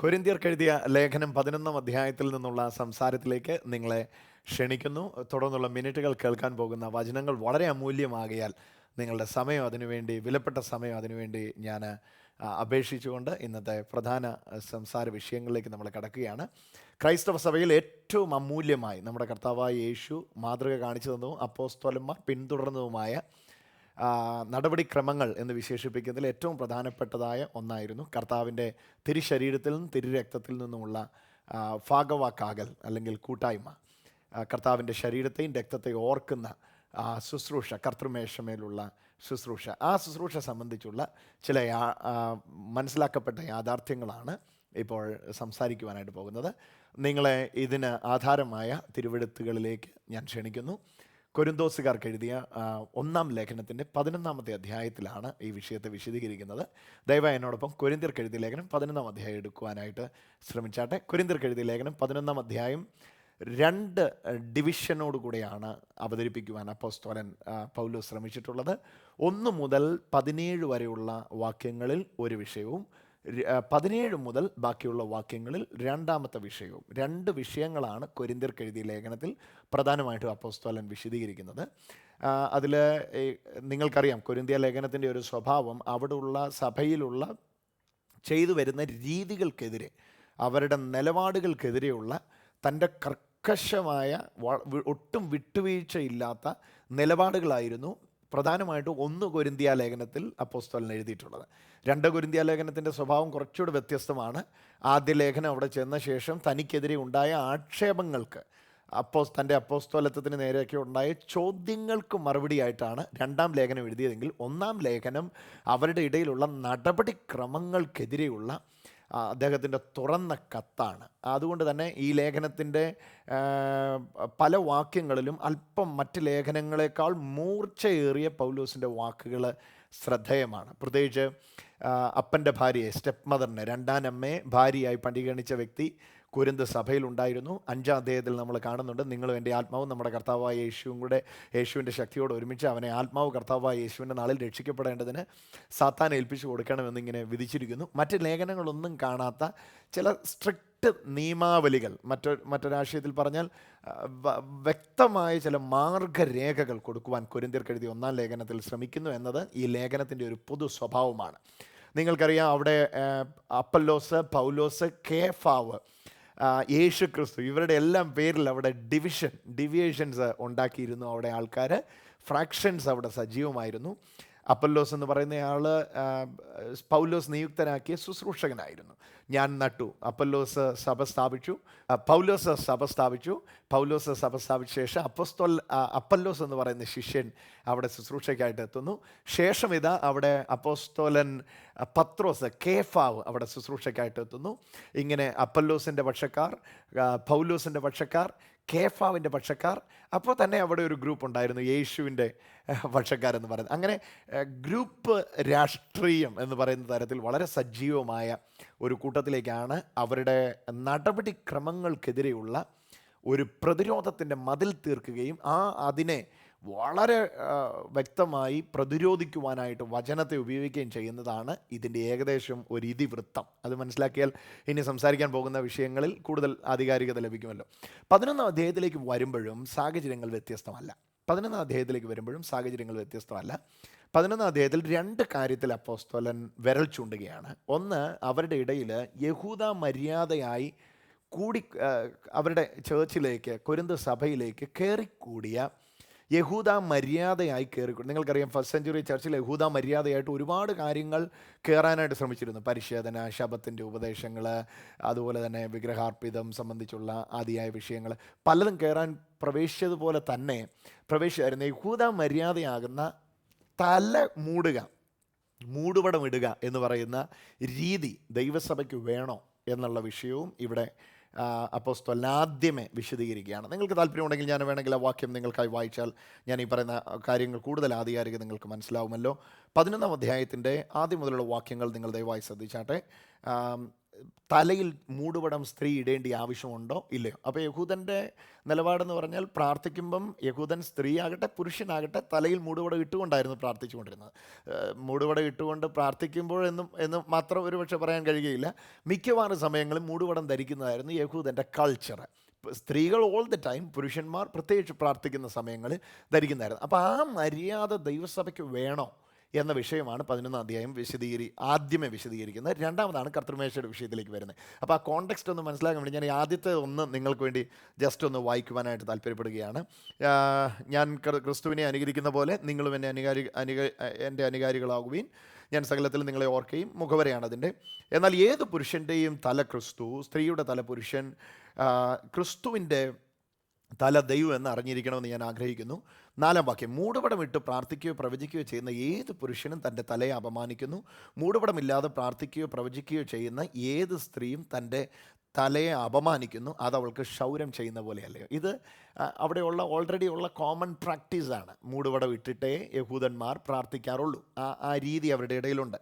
കൊരിന്ത്യർക്കെഴുതിയ ലേഖനം 11 അധ്യായത്തിൽ നിന്നുള്ള സംസാരത്തിലേക്ക് നിങ്ങളെ ക്ഷണിക്കുന്നു. തുടർന്നുള്ള മിനിറ്റുകൾ കേൾക്കാൻ പോകുന്ന വചനങ്ങൾ വളരെ അമൂല്യമാകയാൽ നിങ്ങളുടെ സമയം അതിനുവേണ്ടി, വിലപ്പെട്ട സമയം അതിനുവേണ്ടി ഞാൻ അപേക്ഷിച്ചുകൊണ്ട് ഇന്നത്തെ പ്രധാന സംസാര വിഷയങ്ങളിലേക്ക് നമ്മൾ കടക്കുകയാണ്. ക്രൈസ്തവ സഭയിൽ ഏറ്റവും അമൂല്യമായി നമ്മുടെ കർത്താവായ യേശു മാതൃക കാണിച്ചു തന്നതും അപ്പോസ്തലന്മാർ പിന്തുടർന്നതുമായ നടപടിക്രമങ്ങൾ എന്ന് വിശേഷിപ്പിക്കുന്നതിൽ ഏറ്റവും പ്രധാനപ്പെട്ടതായ ഒന്നായിരുന്നു കർത്താവിൻ്റെ തിരുശരീരത്തിൽ നിന്നും തിരുരക്തത്തിൽ നിന്നുമുള്ള ഭാഗവാക്കാകൽ അല്ലെങ്കിൽ കൂട്ടായ്മ. കർത്താവിൻ്റെ ശരീരത്തെയും രക്തത്തെയും ഓർക്കുന്ന ശുശ്രൂഷ, കർത്തൃമേശമേലുള്ള ശുശ്രൂഷ, ആ ശുശ്രൂഷ സംബന്ധിച്ചുള്ള ചില മനസ്സിലാക്കപ്പെട്ട യാഥാർത്ഥ്യങ്ങളാണ് ഇപ്പോൾ സംസാരിക്കുവാനായിട്ട് പോകുന്നത്. നിങ്ങളെ ഇതിന് ആധാരമായ തിരുവെഴുത്തുകളിലേക്ക് ഞാൻ ക്ഷണിക്കുന്നു. കൊരിന്തോസുകാർക്ക് എഴുതിയ 1 ലേഖനത്തിൻ്റെ 11 അധ്യായത്തിലാണ് ഈ വിഷയത്തെ വിശദീകരിക്കുന്നത്. ദയവായി എന്നോടൊപ്പം കൊരിന്ത്യർക്ക് എഴുതിയ ലേഖനം 11 അധ്യായം എടുക്കുവാനായിട്ട് ശ്രമിച്ചാട്ടെ. കൊരിന്ത്യർക്ക് എഴുതിയ ലേഖനം 11 അധ്യായം 2 ഡിവിഷനോടുകൂടെയാണ് അവതരിപ്പിക്കുവാൻ അപ്പോസ്തലൻ പൗലോസ് ശ്രമിച്ചിട്ടുള്ളത്. 1 മുതൽ 17 വരെയുള്ള വാക്യങ്ങളിൽ ഒരു വിഷയവും 17 മുതൽ ബാക്കിയുള്ള വാക്യങ്ങളിൽ രണ്ടാമത്തെ വിഷയവും, 2 വിഷയങ്ങളാണ് കൊരിന്ത്യർക്ക് എഴുതിയ ലേഖനത്തിൽ പ്രധാനമായിട്ടും അപ്പോസ്തലൻ വിശദീകരിക്കുന്നത്. അതിൽ നിങ്ങൾക്കറിയാം കൊരിന്ത്യ ലേഖനത്തിൻ്റെ ഒരു സ്വഭാവം അവിടെയുള്ള സഭയിലുള്ള ചെയ്തു വരുന്ന രീതികൾക്കെതിരെ, അവരുടെ നിലപാടുകൾക്കെതിരെയുള്ള തൻ്റെ കർക്കശമായ ഒട്ടും വിട്ടുവീഴ്ചയില്ലാത്ത നിലപാടുകളായിരുന്നു പ്രധാനമായിട്ടും 1 കൊരിന്ത്യ ലേഖനത്തിൽ അപ്പോസ്തലൻ എഴുതിയിട്ടുള്ളത്. 2 കൊരിന്ത്യ ലേഖനത്തിൻ്റെ സ്വഭാവം കുറച്ചുകൂടി വ്യത്യസ്തമാണ്. ആദ്യ ലേഖനം അവിടെ ചെന്ന ശേഷം തനിക്കെതിരെ ഉണ്ടായ ആക്ഷേപങ്ങൾക്ക്, തൻ്റെ അപ്പോസ്തലത്വത്തിന് നേരെയൊക്കെ ഉണ്ടായ ചോദ്യങ്ങൾക്ക് മറുപടിയായിട്ടാണ് 2 ലേഖനം എഴുതിയതെങ്കിൽ 1 ലേഖനം അവരുടെ ഇടയിലുള്ള നടപടിക്രമങ്ങൾക്കെതിരെയുള്ള അദ്ദേഹത്തിൻ്റെ തുറന്ന കത്താണ്. അതുകൊണ്ട് തന്നെ ഈ ലേഖനത്തിൻ്റെ പല വാക്യങ്ങളിലും അല്പം മറ്റ് ലേഖനങ്ങളെക്കാൾ മൂർച്ചയേറിയ പൗലോസിൻ്റെ വാക്കുകൾ ശ്രദ്ധേയമാണ്. പ്രത്യേകിച്ച് അപ്പൻ്റെ ഭാര്യയെ, സ്റ്റെപ്പ് മദറിനെ, 2ാം അമ്മയെ ഭാര്യയായി പരിഗണിച്ച വ്യക്തി കൊരിന്ത് സഭയിലുണ്ടായിരുന്നു. 5 അധ്യായത്തിൽ നമ്മൾ കാണുന്നുണ്ട്, നിങ്ങളും എൻ്റെ ആത്മാവും നമ്മുടെ കർത്താവായ യേശുവിൻ്റെ ശക്തിയോട് ഒരുമിച്ച് അവനെ ആത്മാവ് കർത്താവായ യേശുവിൻ്റെ നാളിൽ രക്ഷിക്കപ്പെടേണ്ടതിന് സാത്താനെ ഏൽപ്പിച്ചു കൊടുക്കണമെന്നിങ്ങനെ വിധിച്ചിരിക്കുന്നു. മറ്റ് ലേഖനങ്ങളൊന്നും കാണാത്ത ചില സ്ട്രിക്റ്റ് നിയമാവലികൾ, മറ്റൊരാശയത്തിൽ പറഞ്ഞാൽ വ്യക്തമായ ചില മാർഗരേഖകൾ കൊടുക്കുവാൻ കൊരിന്ത്യർക്ക് എഴുതിയ 1 ലേഖനത്തിൽ ശ്രമിക്കുന്നു എന്നത് ഈ ലേഖനത്തിൻ്റെ ഒരു പൊതു സ്വഭാവമാണ്. നിങ്ങൾക്കറിയാം, അവിടെ അപ്പല്ലോസ്, പൗലോസ്, കേഫാവ്, യേശു ക്രിസ്തു, ഇവരുടെ എല്ലാം പേരിൽ അവിടെ ഡിവിയേഷൻസ് ഉണ്ടാക്കിയിരുന്നു. അവിടെ ആൾക്കാർ, ഫ്രാക്ഷൻസ് അവിടെ സജീവമായിരുന്നു. അപ്പല്ലോസ് എന്ന് പറയുന്നയാൾ പൗലോസ് നിയുക്തനാക്കിയ ശുശ്രൂഷകനായിരുന്നു. ഞാൻ നട്ടു, അപ്പല്ലോസ് സഭ സ്ഥാപിച്ചു, പൗലോസ് സഭ സ്ഥാപിച്ചു. പൗലോസ് സഭ സ്ഥാപിച്ച ശേഷം അപ്പല്ലോസ് എന്ന് പറയുന്ന ശിഷ്യൻ അവിടെ ശുശ്രൂഷയ്ക്കായിട്ട് എത്തുന്നു. ശേഷം ഇതാ അവിടെ അപ്പോസ്തോലൻ പത്രോസ്, കേഫാവ് അവിടെ ശുശ്രൂഷയ്ക്കായിട്ട് എത്തുന്നു. ഇങ്ങനെ അപ്പല്ലോസിൻ്റെ പക്ഷക്കാർ, പൗലോസിൻ്റെ പക്ഷക്കാർ, കേഫാവിൻ്റെ പക്ഷക്കാർ. അപ്പോൾ തന്നെ അവിടെ ഒരു ഗ്രൂപ്പ് ഉണ്ടായിരുന്നു, യേശുവിൻ്റെ പക്ഷക്കാരെന്ന് പറയുന്നത്. അങ്ങനെ ഗ്രൂപ്പ് രാഷ്ട്രീയം എന്ന് പറയുന്ന തരത്തിൽ വളരെ സജീവമായ ഒരു കൂട്ടത്തിലേക്കാണ് അവരുടെ നടപടിക്രമങ്ങൾക്കെതിരെയുള്ള ഒരു പ്രതിരോധത്തിൻ്റെ മതിൽ തീർക്കുകയും അതിനെ വളരെ വ്യക്തമായി പ്രതിരോധിക്കുവാനായിട്ട് വചനത്തെ ഉപയോഗിക്കുകയും ചെയ്യുന്നതാണ് ഇതിൻ്റെ ഏകദേശം ഒരു ഇതിവൃത്തം. അത് മനസ്സിലാക്കിയാൽ ഇനി സംസാരിക്കാൻ പോകുന്ന വിഷയങ്ങളിൽ കൂടുതൽ ആധികാരികത ലഭിക്കുമല്ലോ. 11 അധ്യായത്തിലേക്ക് വരുമ്പോഴും സാഹചര്യങ്ങൾ വ്യത്യസ്തമല്ല. 11 അധ്യായത്തിലേക്ക് വരുമ്പോഴും സാഹചര്യങ്ങൾ വ്യത്യസ്തമല്ല. 11 അധ്യായത്തിൽ 2 കാര്യത്തിൽ അപ്പോസ്തലൻ വിരൽ ചൂണ്ടുകയാണ്. ഒന്ന്, അവരുടെ ഇടയിൽ യഹൂദ മര്യാദയായി അവരുടെ ചേർച്ചിലേക്ക്, കൊരിന്ത് സഭയിലേക്ക് കയറിക്കൂടിയ യഹൂദ മര്യാദയായി കയറിക്കൂടി. നിങ്ങൾക്കറിയാം, ഫസ്റ്റ് സെഞ്ചുറി ചർച്ചിൽ യഹൂദ മര്യാദയായിട്ട് ഒരുപാട് കാര്യങ്ങൾ കയറാനായിട്ട് ശ്രമിച്ചിരുന്നു. പരിശോധന, ശബത്തിൻ്റെ ഉപദേശങ്ങൾ, അതുപോലെ തന്നെ വിഗ്രഹാർപ്പിതം സംബന്ധിച്ചുള്ള ആദിയായ വിഷയങ്ങൾ പലതും കയറാൻ പ്രവേശിച്ചതുപോലെ തന്നെ പ്രവേശിച്ചായിരുന്നു യഹൂദ മര്യാദയാകുന്ന തല മൂടുപടം ഇടുക എന്ന് പറയുന്ന രീതി ദൈവസഭയ്ക്ക് വേണോ എന്നുള്ള വിഷയവും ഇവിടെ അപ്പോസ്തലൻ ആദ്യമേ വിശദീകരിക്കുകയാണ്. നിങ്ങൾക്ക് താല്പര്യമുണ്ടെങ്കിൽ ഞാൻ വേണമെങ്കിൽ ആ വാക്യം നിങ്ങൾക്കായി വായിച്ചാൽ ഞാൻ ഈ പറയുന്ന കാര്യങ്ങൾ കൂടുതൽ ആധികാരിക നിങ്ങൾക്ക് മനസ്സിലാവുമല്ലോ. 11 അധ്യായത്തിൻ്റെ ആദ്യം മുതലുള്ള വാക്യങ്ങൾ നിങ്ങൾ ദയവായി ശ്രദ്ധിച്ചാട്ടെ. തലയിൽ മൂടുപടം സ്ത്രീ ഇടേണ്ട ആവശ്യമുണ്ടോ ഇല്ലയോ? അപ്പോൾ യഹൂദൻ്റെ നിലപാടെന്ന് പറഞ്ഞാൽ പ്രാർത്ഥിക്കുമ്പം യഹൂദൻ സ്ത്രീ ആകട്ടെ പുരുഷനാകട്ടെ തലയിൽ മൂടുപടം ഇട്ടുകൊണ്ടായിരുന്നു പ്രാർത്ഥിച്ചുകൊണ്ടിരുന്നത്. മൂടുപടം ഇട്ടുകൊണ്ട് പ്രാർത്ഥിക്കുമ്പോഴെന്നും മാത്രം ഒരു പക്ഷേ പറയാൻ കഴിയുകയില്ല. മിക്കവാറും സമയങ്ങളിൽ മൂടുപടം ധരിക്കുന്നതായിരുന്നു യഹൂദൻ്റെ കൾച്ചർ. സ്ത്രീകൾ ഓൾ ദ ടൈം, പുരുഷന്മാർ പ്രത്യേകിച്ച് പ്രാർത്ഥിക്കുന്ന സമയങ്ങളിൽ ധരിക്കുന്നതായിരുന്നു. അപ്പോൾ ആ മര്യാദ ദൈവസഭയ്ക്ക് വേണോ എന്ന വിഷയമാണ് 11 അധ്യായം ആദ്യമേ വിശദീകരിക്കുന്നത്. രണ്ടാമതാണ് കർത്തൃമേശയുടെ വിഷയത്തിലേക്ക് വരുന്നത്. അപ്പോൾ ആ കോണ്ടെക്സ്റ്റ് ഒന്ന് മനസ്സിലാക്കാൻ വേണ്ടി ഞാൻ ആദ്യത്തെ ഒന്ന് നിങ്ങൾക്ക് വേണ്ടി ജസ്റ്റ് ഒന്ന് വായിക്കുവാനായിട്ട് താല്പര്യപ്പെടുകയാണ്. ഞാൻ ക്രിസ്തുവിനെ അനുകരിക്കുന്ന പോലെ നിങ്ങളും എൻ്റെ അനുകാരികളാകുവീൻ. ഞാൻ സകലത്തിൽ നിങ്ങളെ ഓർക്കുകയും. മുഖവരെയാണ് അതിൻ്റെ. എന്നാൽ ഏത് പുരുഷൻ്റെയും തല ക്രിസ്തു, സ്ത്രീയുടെ തല പുരുഷൻ, ക്രിസ്തുവിൻ്റെ തല ദൈവം എന്ന് അറിഞ്ഞിരിക്കണമെന്ന് ഞാൻ ആഗ്രഹിക്കുന്നു. 4-ാം വാക്യം, മൂടുപടമിട്ട് പ്രാർത്ഥിക്കുകയോ പ്രവചിക്കുകയോ ചെയ്യുന്ന ഏത് പുരുഷനും തൻ്റെ തലയെ അപമാനിക്കുന്നു. മൂടുപടമില്ലാതെ പ്രാർത്ഥിക്കുകയോ പ്രവചിക്കുകയോ ചെയ്യുന്ന ഏത് സ്ത്രീയും തൻ്റെ തലയെ അപമാനിക്കുന്നു. അത് അവൾക്ക് ക്ഷൗരം ചെയ്യുന്ന പോലെയല്ലയോ? ഇത് അവിടെയുള്ള ഓൾറെഡി ഉള്ള കോമൺ പ്രാക്ടീസാണ്. മൂടുപടം ഇട്ടിട്ടേ യഹൂദന്മാർ പ്രാർത്ഥിക്കാറുള്ളൂ. ആ രീതി അവരുടെ ഇടയിലുണ്ട്.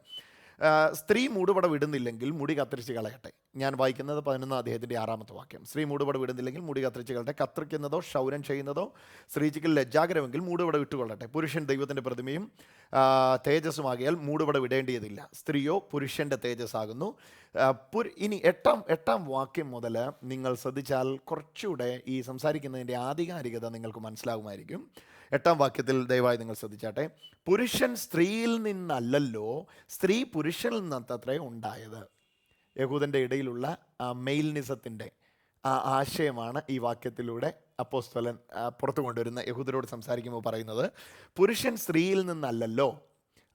സ്ത്രീ മൂടുപടം ഇടുന്നില്ലെങ്കിൽ മുടി കത്തിരിച്ച് കളയട്ടെ. ഞാൻ വായിക്കുന്നത് 11 അധ്യായത്തിൻ്റെ 6-ാമത്തെ വാക്യം. സ്ത്രീ മൂടുപടം ഇടുന്നില്ലെങ്കിൽ മുടി കത്തിരിച്ച് കളയട്ടെ. കത്തിരിക്കുന്നതോ ക്ഷൗരം ചെയ്യുന്നതോ സ്ത്രീക്ക് ലജ്ജാകരമെങ്കിൽ മൂടുപടം ഇട്ടുകൊള്ളട്ടെ. പുരുഷൻ ദൈവത്തിൻ്റെ പ്രതിമയും തേജസ്സുമാകിയാൽ മൂടുപടം ഇടേണ്ടിയതില്ല. സ്ത്രീയോ പുരുഷൻ്റെ തേജസ്സാകുന്നു. ഇനി എട്ടാം വാക്യം മുതൽ നിങ്ങൾ ശ്രദ്ധിച്ചാൽ കുറച്ചുകൂടെ ഈ സംസാരിക്കുന്നതിൻ്റെ ആധികാരികത നിങ്ങൾക്ക് മനസ്സിലാകുമായിരിക്കും. 8-ാം വാക്യത്തിൽ ദയവായി നിങ്ങൾ ശ്രദ്ധിച്ചാട്ടെ. പുരുഷൻ സ്ത്രീയിൽ നിന്നല്ലല്ലോ, സ്ത്രീ പുരുഷനിൽ നിന്നത്രേ ഉണ്ടായത്. യഹൂദൻ്റെ ഇടയിലുള്ള ആ മെയിൽനിസത്തിൻ്റെ ആ ആശയമാണ് ഈ വാക്യത്തിലൂടെ അപ്പോസ്തലൻ പുറത്തു കൊണ്ടുവരുന്ന യഹൂദരോട് സംസാരിക്കുമ്പോൾ പറയുന്നത്. പുരുഷൻ സ്ത്രീയിൽ നിന്നല്ലല്ലോ.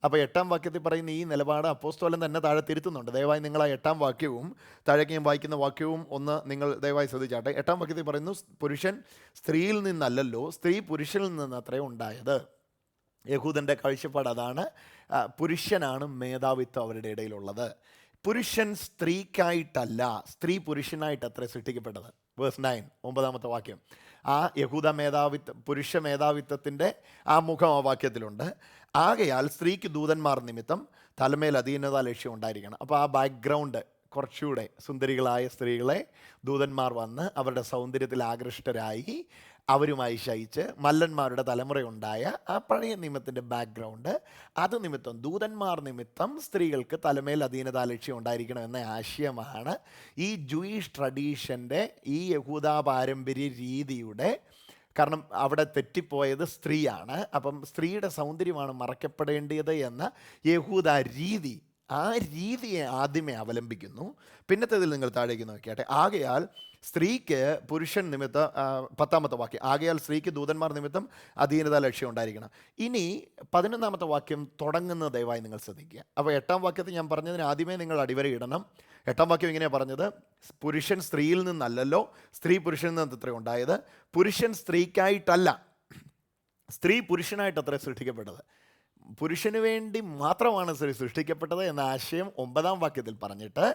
അപ്പോൾ 8-ാം വാക്യത്തിൽ പറയുന്ന ഈ നിലപാട് അപ്പോസ്തലൻ തന്നെ താഴെ തിരുത്തുന്നുണ്ട്. ദയവായി നിങ്ങൾ ആ 8-ാം വാക്യവും താഴേക്ക് ഞാൻ വായിക്കുന്ന വാക്യവും ഒന്ന് നിങ്ങൾ ദയവായി ശ്രദ്ധിച്ചാട്ടെ. 8-ാം വാക്യത്തിൽ പറയുന്നു, പുരുഷൻ സ്ത്രീയിൽ നിന്നല്ലല്ലോ, സ്ത്രീ പുരുഷനിൽ നിന്നത്രേ ഉണ്ടായത്. യഹൂദൻ്റെ കാഴ്ചപ്പാട് അതാണ്. പുരുഷനാണ് മേധാവിത്വം അവരുടെ ഇടയിലുള്ളത്. പുരുഷൻ സ്ത്രീക്കായിട്ടല്ല, സ്ത്രീ പുരുഷനായിട്ടത്രേ സൃഷ്ടിക്കപ്പെട്ടത്. വേഴ്സ് 9, 9-ാമത്തെ വാക്യം. ആ യഹൂദ പുരുഷ മേധാവിത്വത്തിൻ്റെ ആ മുഖം ആ വാക്യത്തിലുണ്ട്. ആകയാൽ സ്ത്രീക്ക് ദൂതന്മാർ നിമിത്തം തലമേൽ അധീനത ലക്ഷ്യം ഉണ്ടായിരിക്കണം. അപ്പോൾ ആ ബാക്ക്ഗ്രൗണ്ട് കുറച്ചുകൂടെ സുന്ദരികളായ സ്ത്രീകളെ ദൂതന്മാർ വന്ന് അവരുടെ സൗന്ദര്യത്തിൽ ആകൃഷ്ടരായി അവരുമായി ശയിച്ച് മല്ലന്മാരുടെ തലമുറയുണ്ടായ ആ പഴയ നിയമത്തിൻ്റെ ബാക്ക്ഗ്രൗണ്ട്, അത് നിമിത്തം ദൂതന്മാർ നിമിത്തം സ്ത്രീകൾക്ക് തലമേൽ അധീനതാ ലക്ഷ്യം ഉണ്ടായിരിക്കണം എന്ന ആശയമാണ് ഈ ജൂയിഷ് ട്രഡീഷൻ്റെ, ഈ യഹൂദ പാരമ്പര്യ രീതിയുടെ. കാരണം അവിടെ തെറ്റിപ്പോയത് സ്ത്രീയാണ്. അപ്പം സ്ത്രീയുടെ സൗന്ദര്യമാണ് മറക്കപ്പെടേണ്ടത് എന്ന യഹൂദ രീതി, ആ രീതിയെ ആദ്യമേ അവലംബിക്കുന്നു. പിന്നത്തേതിൽ നിങ്ങൾ താഴേക്ക് നോക്കിയാട്ടെ. ആകയാൽ സ്ത്രീക്ക് പുരുഷൻ നിമിത്തം, 10-ാമത്തെ വാക്യം, ആകയാൽ സ്ത്രീക്ക് ദൂതന്മാർ നിമിത്തം അധീനത ലക്ഷ്യം ഉണ്ടായിരിക്കണം. ഇനി 11-ാമത്തെ വാക്യം തുടങ്ങുന്നത് ദയവായി നിങ്ങൾ ശ്രദ്ധിക്കുക. അപ്പോൾ 8-ാം വാക്യത്തിൽ ഞാൻ പറഞ്ഞതിന് ആദ്യമേ നിങ്ങൾ അടിവര ഇടണം. 8-ാം വാക്യം ഇങ്ങനെയാണ് പറഞ്ഞത്, പുരുഷൻ സ്ത്രീയിൽ നിന്നല്ലല്ലോ, സ്ത്രീ പുരുഷനിൽ നിന്ന് അത്ര ഉണ്ടായത്. പുരുഷൻ സ്ത്രീക്കായിട്ടല്ല, സ്ത്രീ പുരുഷനായിട്ടത്ര സൃഷ്ടിക്കപ്പെട്ടത്. പുരുഷന് വേണ്ടി മാത്രമാണ് സ്ത്രീ സൃഷ്ടിക്കപ്പെട്ടത് എന്ന ആശയം 9-ാം വാക്യത്തിൽ പറഞ്ഞിട്ട്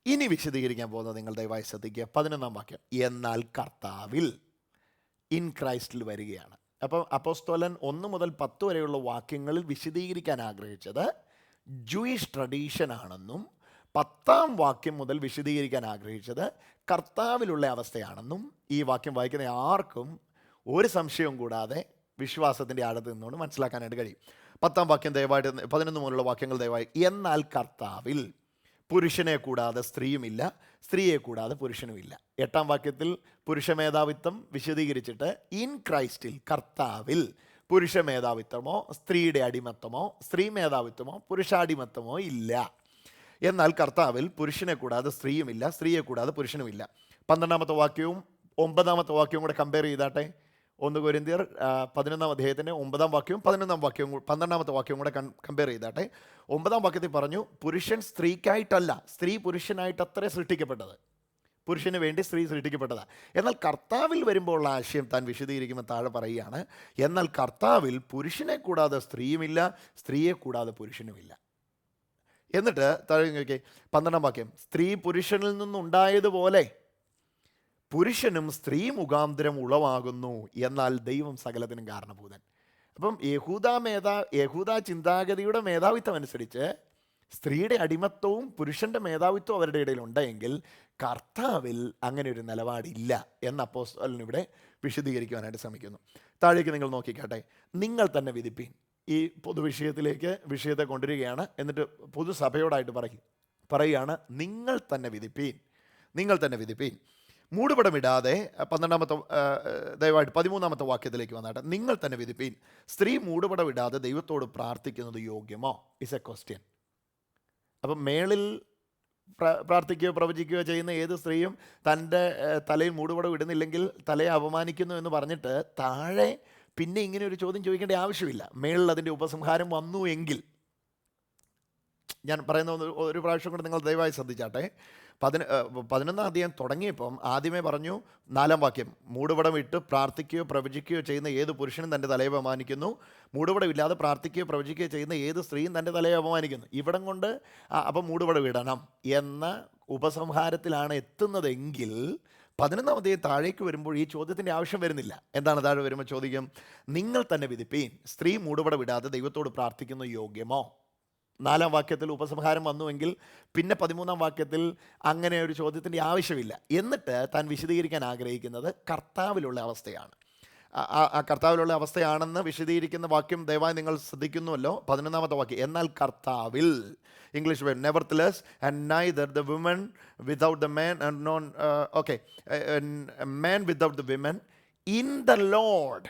ഇനി വിശദീകരിക്കാൻ പോകുന്നത് നിങ്ങൾ ദയവായി ശ്രദ്ധിക്കുക. 11-ാം വാക്യം, എന്നാൽ കർത്താവിൽ, ഇൻ ക്രൈസ്റ്റിൽ വരികയാണ്. അപ്പം അപ്പോസ്തലൻ 1 മുതൽ 10 വരെയുള്ള വാക്യങ്ങളിൽ വിശദീകരിക്കാൻ ആഗ്രഹിച്ചത് ജൂയിഷ് ട്രഡീഷൻ ആണെന്നും 10-ാം വാക്യം മുതൽ വിശദീകരിക്കാൻ ആഗ്രഹിച്ചത് കർത്താവിലുള്ള അവസ്ഥയാണെന്നും ഈ വാക്യം വായിക്കുന്ന ആർക്കും ഒരു സംശയവും കൂടാതെ വിശ്വാസത്തിൻ്റെ ആഴത്ത് നിന്നുകൊണ്ട് മനസ്സിലാക്കാനായിട്ട് കഴിയും. 10-ാം വാക്യം ദയവായിട്ട് 11 മുതലുള്ള വാക്യങ്ങൾ ദയവായി. എന്നാൽ കർത്താവിൽ, പുരുഷനെ കൂടാതെ സ്ത്രീയുമില്ല, സ്ത്രീയെ കൂടാതെ പുരുഷനുമില്ല. 8-ാം വാക്യത്തിൽ പുരുഷ മേധാവിത്വം വിശദീകരിച്ചിട്ട് ഇൻ ക്രൈസ്റ്റിൽ, കർത്താവിൽ പുരുഷ മേധാവിത്വമോ സ്ത്രീയുടെ അടിമത്തമോ സ്ത്രീ മേധാവിത്വമോ പുരുഷാടിമത്തമോ ഇല്ല. എന്നാൽ കർത്താവിൽ പുരുഷനെ കൂടാതെ സ്ത്രീയുമില്ല, സ്ത്രീയെ കൂടാതെ പുരുഷനുമില്ല. 12-ാമത്തെ വാക്യവും 9-ാമത്തെ വാക്യവും കൂടെ കമ്പയർ ചെയ്താട്ടെ. 1 കൊരിന്ത്യർ 11-ാം അധ്യായത്തിൻ്റെ 9-ാം വാക്യവും 11-ാം വാക്യവും 12-ാമത്തെ വാക്യവും കൂടെ കമ്പയർ ചെയ്താട്ടെ. 9-ാം വാക്യത്തിൽ പറഞ്ഞു, പുരുഷൻ സ്ത്രീക്കായിട്ടല്ല, സ്ത്രീ പുരുഷനായിട്ടത്രേ സൃഷ്ടിക്കപ്പെട്ടത്. പുരുഷന് വേണ്ടി സ്ത്രീ സൃഷ്ടിക്കപ്പെട്ടതാണ്. എന്നാൽ കർത്താവിൽ വരുമ്പോൾ ഉള്ള ആശയം താൻ വിശദീകരിക്കുമ്പോൾ താഴെ പറയുകയാണ്, എന്നാൽ കർത്താവിൽ പുരുഷനെ കൂടാതെ സ്ത്രീയുമില്ല, സ്ത്രീയെ കൂടാതെ പുരുഷനുമില്ല. എന്നിട്ട് താഴെ നോക്കിയേ 12-ാം വാക്യം, സ്ത്രീ പുരുഷനിൽ നിന്നുണ്ടായതുപോലെ പുരുഷനും സ്ത്രീ മുഖാന്തരം ഉളവാകുന്നു, എന്നാൽ ദൈവം സകലത്തിനും കാരണഭൂതൻ. അപ്പം യഹൂദ ചിന്താഗതിയുടെ മേധാവിത്വം അനുസരിച്ച് സ്ത്രീയുടെ അടിമത്വവും പുരുഷൻ്റെ മേധാവിത്വവും അവരുടെ ഇടയിൽ ഉണ്ടെങ്കിൽ കർത്താവിൽ അങ്ങനെ ഒരു നിലപാടില്ല എന്ന് അപ്പോസ്തലൻ ഇവിടെ വിശദീകരിക്കുവാനായിട്ട് ശ്രമിക്കുന്നു. താഴേക്ക് നിങ്ങൾ നോക്കിക്കാട്ടെ. നിങ്ങൾ തന്നെ വിധിപ്പീൻ. ഈ പൊതുവിഷയത്തിലേക്ക് വിഷയത്തെ കൊണ്ടുവരികയാണ്. എന്നിട്ട് പൊതുസഭയോടായിട്ട് പറയുകയാണ്, നിങ്ങൾ തന്നെ വിധിപ്പീൻ, നിങ്ങൾ തന്നെ വിധിപ്പീൻ. മൂടുപടമിടാതെ 12-ാമത്തെ ദയവായിട്ട് 13-ാമത്തെ വാക്യത്തിലേക്ക് വന്നാട്ടെ. നിങ്ങൾ തന്നെ വിധിപ്പീൻ. സ്ത്രീ മൂടുപടമിടാതെ ദൈവത്തോട് പ്രാർത്ഥിക്കുന്നത് യോഗ്യമോ? Is A question. അപ്പം മേളിൽ പ്രാർത്ഥിക്കുകയോ പ്രവചിക്കുകയോ ചെയ്യുന്ന ഏത് സ്ത്രീയും തൻ്റെ തലയിൽ മൂടുപടം ഇടുന്നില്ലെങ്കിൽ തലയെ അപമാനിക്കുന്നു എന്ന് പറഞ്ഞിട്ട് താഴെ പിന്നെ ഇങ്ങനെ ഒരു ചോദ്യം ചോദിക്കേണ്ട ആവശ്യമില്ല. മേളിൽ അതിൻ്റെ ഉപസംഹാരം വന്നു എങ്കിൽ, ഞാൻ പറയുന്ന ഒരു പ്രാവശ്യം കൂടെ നിങ്ങൾ ദയവായി ശ്രദ്ധിച്ചാട്ടെ. 11-ാം അധ്യായം തുടങ്ങിയപ്പം ആദ്യമേ പറഞ്ഞു, 4-ാം വാക്യം, മൂടുപടം ഇട്ട് പ്രാർത്ഥിക്കുകയോ പ്രവചിക്കുകയോ ചെയ്യുന്ന ഏത് പുരുഷനും തൻ്റെ തലയെ അപമാനിക്കുന്നു, മൂടുപടം ഇല്ലാതെ പ്രാർത്ഥിക്കുകയോ പ്രവചിക്കുകയോ ചെയ്യുന്ന ഏത് സ്ത്രീയും തൻ്റെ തലയെ അപമാനിക്കുന്നു. ഇവിടം കൊണ്ട് അപ്പം മൂടുപടം ഇടണം എന്ന ഉപസംഹാരത്തിലാണ് എത്തുന്നതെങ്കിൽ 11-ാം അധ്യായം താഴേക്ക് വരുമ്പോൾ ഈ ചോദ്യത്തിൻ്റെ ആവശ്യം വരുന്നില്ല. എന്താണ് താഴെ വരുമ്പോൾ ചോദിക്കും, നിങ്ങൾ തന്നെ വിധിപ്പീൻ. സ്ത്രീ മൂടുപടം ഇടാതെ ദൈവത്തോട് പ്രാർത്ഥിക്കുന്നത് യോഗ്യമോ? 4-ാം വാക്യത്തിൽ ഉപസംഹാരം വന്നുവെങ്കിൽ പിന്നെ 13-ാം വാക്യത്തിൽ അങ്ങനെ ഒരു ചോദ്യത്തിൻ്റെ ആവശ്യമില്ല. എന്നിട്ട് താൻ വിശദീകരിക്കാൻ ആഗ്രഹിക്കുന്നത് കർത്താവിലുള്ള അവസ്ഥയാണ്. ആ കർത്താവിലുള്ള അവസ്ഥയാണെന്ന് വിശദീകരിക്കുന്ന വാക്യം ദയവായി നിങ്ങൾ ശ്രദ്ധിക്കുന്നുവല്ലോ. 11-ാമത്തെ വാക്യം, എന്നാൽ കർത്താവിൽ, English word nevertheless, and neither the woman without the man and non okay man without the women in the Lord.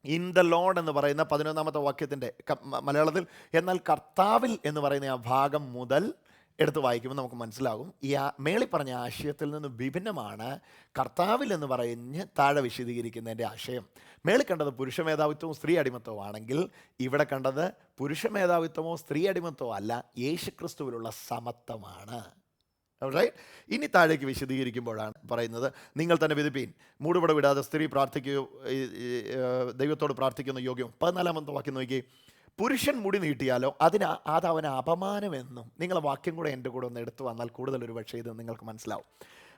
In the Lord എന്ന് പറയുന്ന 11-ാമത്തെ വാക്യത്തിൻ്റെ മലയാളത്തിൽ എന്നാൽ കർത്താവിൽ എന്ന് പറയുന്ന ആ ഭാഗം മുതൽ എടുത്ത് വായിക്കുമ്പോൾ നമുക്ക് മനസ്സിലാകും ഈ മേളി പറഞ്ഞ ആശയത്തിൽ നിന്ന് വിഭിന്നമാണ് കർത്താവിൽ എന്ന് പറഞ്ഞ് താഴെ വിശദീകരിക്കുന്നതിൻ്റെ ആശയം. മേളി കണ്ടത് പുരുഷ മേധാവിത്വവും സ്ത്രീ അടിമത്വവും ആണെങ്കിൽ ഇവിടെ കണ്ടത് പുരുഷ മേധാവിത്വമോ സ്ത്രീ അടിമത്വമോ അല്ല, യേശുക്രിസ്തുവിലുള്ള സമത്വമാണ്. റൈറ്റ്. ഇനി താഴേക്ക് വിശദീകരിക്കുമ്പോഴാണ് പറയുന്നത്, നിങ്ങൾ തന്നെ വിധിപ്പീൻ. മൂടുപടം ഇടാതെ സ്ത്രീ പ്രാർത്ഥിക്കുകയോ ദൈവത്തോട് പ്രാർത്ഥിക്കുന്ന യോഗ്യം. 14-ാമത്തെ വാക്യം നോക്കി, പുരുഷൻ മുടി നീട്ടിയാലോ അത് അവന് അപമാനമെന്നും. നിങ്ങളെ വാക്യം കൂടെ എൻ്റെ കൂടെ ഒന്ന് എടുത്തു വന്നാൽ കൂടുതലൊരു പക്ഷേ ഇത് നിങ്ങൾക്ക് മനസ്സിലാവും.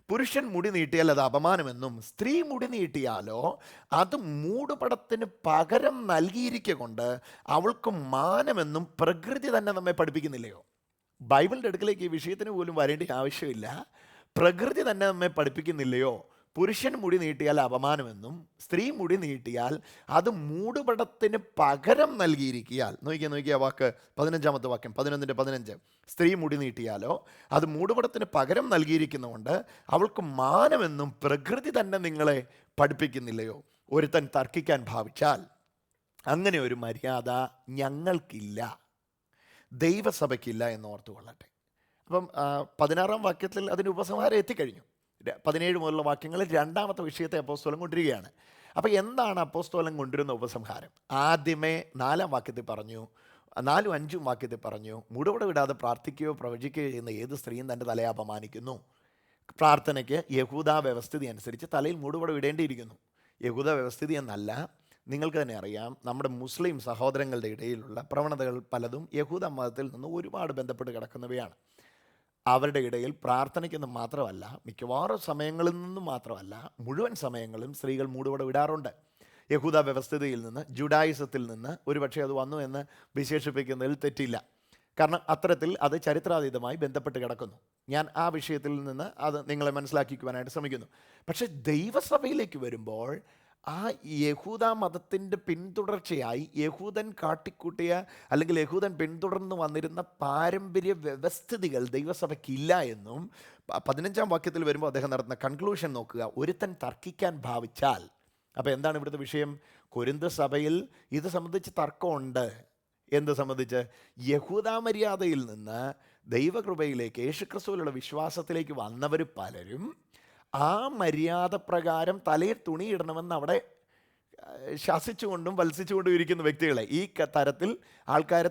പുരുഷൻ മുടി നീട്ടിയാൽ അത് അപമാനമെന്നും സ്ത്രീ മുടി നീട്ടിയാലോ അത് മൂടുപടത്തിന് പകരം നൽകിയിരിക്കൊണ്ട് അവൾക്ക് മാനമെന്നും പ്രകൃതി തന്നെ നമ്മെ പഠിപ്പിക്കുന്നില്ലയോ? ബൈബിളിൻ്റെ അടുക്കലേക്ക് ഈ വിഷയത്തിന് പോലും വരേണ്ട ആവശ്യമില്ല. പ്രകൃതി തന്നെ നമ്മെ പഠിപ്പിക്കുന്നില്ലയോ? പുരുഷൻ മുടി നീട്ടിയാൽ അപമാനമെന്നും സ്ത്രീ മുടി നീട്ടിയാൽ അത് മൂടുപടത്തിന് പകരം നൽകിയിരിക്കിയാൽ. നോക്കിയ വാക്ക് 15-ാമത്തെ വാക്യം 11-15. സ്ത്രീ മുടി നീട്ടിയാലോ അത് മൂടുപടത്തിന് പകരം നൽകിയിരിക്കുന്നതുകൊണ്ട് അവൾക്ക് മാനമെന്നും പ്രകൃതി തന്നെ നിങ്ങളെ പഠിപ്പിക്കുന്നില്ലയോ? ഒരുത്തൻ തർക്കിക്കാൻ ഭാവിച്ചാൽ അങ്ങനെ ഒരു മര്യാദ ഞങ്ങൾക്കില്ല, ദൈവസഭയ്ക്കില്ല എന്ന് ഓർത്തു കൊള്ളട്ടെ. അപ്പം 16-ാം വാക്യത്തിൽ അതിന് ഉപസംഹാരം എത്തിക്കഴിഞ്ഞു. 17 മുതലുള്ള വാക്യങ്ങളിൽ 2-ാമത്തെ വിഷയത്തെ അപ്പോസ്തലൻ കൊണ്ടിരിക്കുകയാണ്. അപ്പോൾ എന്താണ് അപ്പോസ്തലൻ കൊണ്ടിരുന്ന ഉപസംഹാരം? ആദ്യമേ 4-ാം വാക്യത്തിൽ പറഞ്ഞു, 4-ഉം 5-ഉം വാക്യത്തിൽ പറഞ്ഞു, മൂടുപടം ഇടാതെ പ്രാർത്ഥിക്കുകയോ പ്രവചിക്കുകയോ ചെയ്യുന്ന ഏത് സ്ത്രീയും തൻ്റെ തലയെ അപമാനിക്കുന്നു. പ്രാർത്ഥനയ്ക്ക് യഹൂദ വ്യവസ്ഥിതി അനുസരിച്ച് തലയിൽ മൂടുപടം ഇടേണ്ടിയിരിക്കുന്നു. യഹൂദ വ്യവസ്ഥിതി എന്നല്ല, നിങ്ങൾക്ക് തന്നെ അറിയാം, നമ്മുടെ മുസ്ലിം സഹോദരങ്ങളുടെ ഇടയിലുള്ള പ്രവണതകൾ പലതും യഹൂദ മതത്തിൽ നിന്ന് ഒരുപാട് ബന്ധപ്പെട്ട് കിടക്കുന്നവയാണ്. അവരുടെ ഇടയിൽ പ്രാർത്ഥനയ്ക്കെന്ന് മാത്രമല്ല, മിക്കവാറും സമയങ്ങളിൽ നിന്നും മാത്രമല്ല, മുഴുവൻ സമയങ്ങളും സ്ത്രീകൾ മൂടുപടം ഇടാറുണ്ട്. യഹൂദ വ്യവസ്ഥിതിയിൽ നിന്ന്, ജുഡായിസത്തിൽ നിന്ന് ഒരുപക്ഷെ അത് വന്നു എന്ന് വിശേഷിപ്പിക്കുന്നതിൽ തെറ്റില്ല. കാരണം അത്തരത്തിൽ അത് ചരിത്രാതീതമായി ബന്ധപ്പെട്ട് കിടക്കുന്നു. ഞാൻ ആ വിഷയത്തിൽ നിന്ന് അത് നിങ്ങളെ മനസ്സിലാക്കിക്കുവാനായിട്ട് ശ്രമിക്കുന്നു. പക്ഷേ ദൈവസഭയിലേക്ക് വരുമ്പോൾ ആ യഹൂദ മതത്തിൻ്റെ പിന്തുടർച്ചയായി യഹൂദൻ കാട്ടിക്കൂട്ടിയ അല്ലെങ്കിൽ യഹൂദൻ പിന്തുടർന്ന് വന്നിരുന്ന പാരമ്പര്യ വ്യവസ്ഥിതികൾ ദൈവസഭയ്ക്കില്ല എന്നും 15-ാം വാക്യത്തിൽ വരുമ്പോൾ അദ്ദേഹം നടത്തുന്ന കൺക്ലൂഷൻ നോക്കുക. ഒരുത്തൻ തർക്കിക്കാൻ ഭാവിച്ചാൽ, അപ്പോൾ എന്താണ് ഇവിടുത്തെ വിഷയം? കൊരിന്ത് സഭയിൽ ഇത് സംബന്ധിച്ച് തർക്കമുണ്ട്. എന്ത് സംബന്ധിച്ച്? യഹൂദ മര്യാദയിൽ നിന്ന് ദൈവകൃപയിലേക്ക് യേശുക്രിസ്തുവിലുള്ള വിശ്വാസത്തിലേക്ക് വന്നവർ പലരും ആ മര്യാദ പ്രകാരം തലയിൽ തുണിയിടണമെന്ന് അവിടെ ശാസിച്ചുകൊണ്ടും വത്സിച്ചുകൊണ്ടും ഇരിക്കുന്ന വ്യക്തികളെ ഈ തരത്തിൽ ആൾക്കാരെ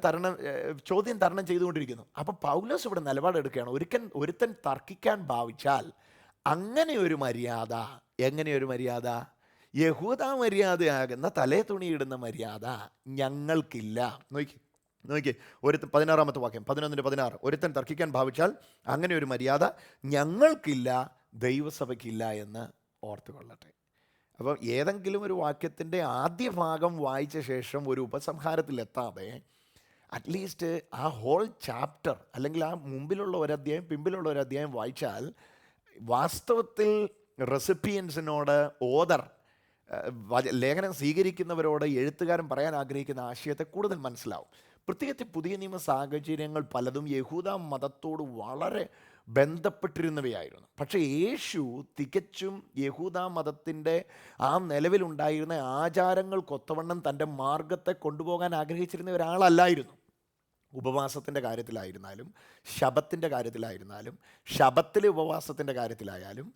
ചോദ്യം തരണം ചെയ്തുകൊണ്ടിരിക്കുന്നു. അപ്പോൾ പൗലോസ് ഇവിടെ നിലപാടെടുക്കുകയാണ്, ഒരുത്തൻ തർക്കിക്കാൻ ഭാവിച്ചാൽ അങ്ങനെ ഒരു മര്യാദ, എങ്ങനെയൊരു മര്യാദ? യഹൂദ മര്യാദയാകുന്ന തലേ തുണിയിടുന്ന മര്യാദ ഞങ്ങൾക്കില്ല. നോക്കി 16-ാമത്തെ വാക്യം 11-16. ഒരുത്തൻ തർക്കിക്കാൻ ഭാവിച്ചാൽ അങ്ങനെ ഒരു മര്യാദ ഞങ്ങൾക്കില്ല, ദൈവസഭയ്ക്കില്ല എന്ന് ഓർത്തു കൊള്ളട്ടെ. അപ്പോൾ ഏതെങ്കിലും ഒരു വാക്യത്തിൻ്റെ ആദ്യ ഭാഗം വായിച്ച ശേഷം ഒരു ഉപസംഹാരത്തിലെത്താതെ അറ്റ്ലീസ്റ്റ് ആ ഹോൾ ചാപ്റ്റർ അല്ലെങ്കിൽ ആ മുമ്പിലുള്ള ഒരധ്യായം പിമ്പിലുള്ള ഒരധ്യായം വായിച്ചാൽ വാസ്തവത്തിൽ റെസിപ്പിയൻസിനോട് ഓദർ ലേഖനം സ്വീകരിക്കുന്നവരോട് എഴുത്തുകാരൻ പറയാൻ ആഗ്രഹിക്കുന്ന ആശയത്തെ കൂടുതൽ മനസ്സിലാവും. പ്രത്യേകിച്ച് പുതിയ നിയമ സാഹചര്യങ്ങൾ പലതും യഹൂദ മതത്തോട് വളരെ ബന്ധപ്പെട്ടിരുന്നവയായിരുന്നു. പക്ഷേ യേശു തികച്ചും യഹൂദ മതത്തിൻ്റെ ആ നിലവിലുണ്ടായിരുന്ന ആചാരങ്ങൾക്കൊത്തവണ്ണം തൻ്റെ മാർഗത്തെ കൊണ്ടുപോകാൻ ആഗ്രഹിച്ചിരുന്ന ഒരാളല്ലായിരുന്നു. ഉപവാസത്തിൻ്റെ കാര്യത്തിലായിരുന്നാലും, ശബത്തിൻ്റെ കാര്യത്തിലായിരുന്നാലും, ശബത്തിലെ ഉപവാസത്തിൻ്റെ കാര്യത്തിലായാലും,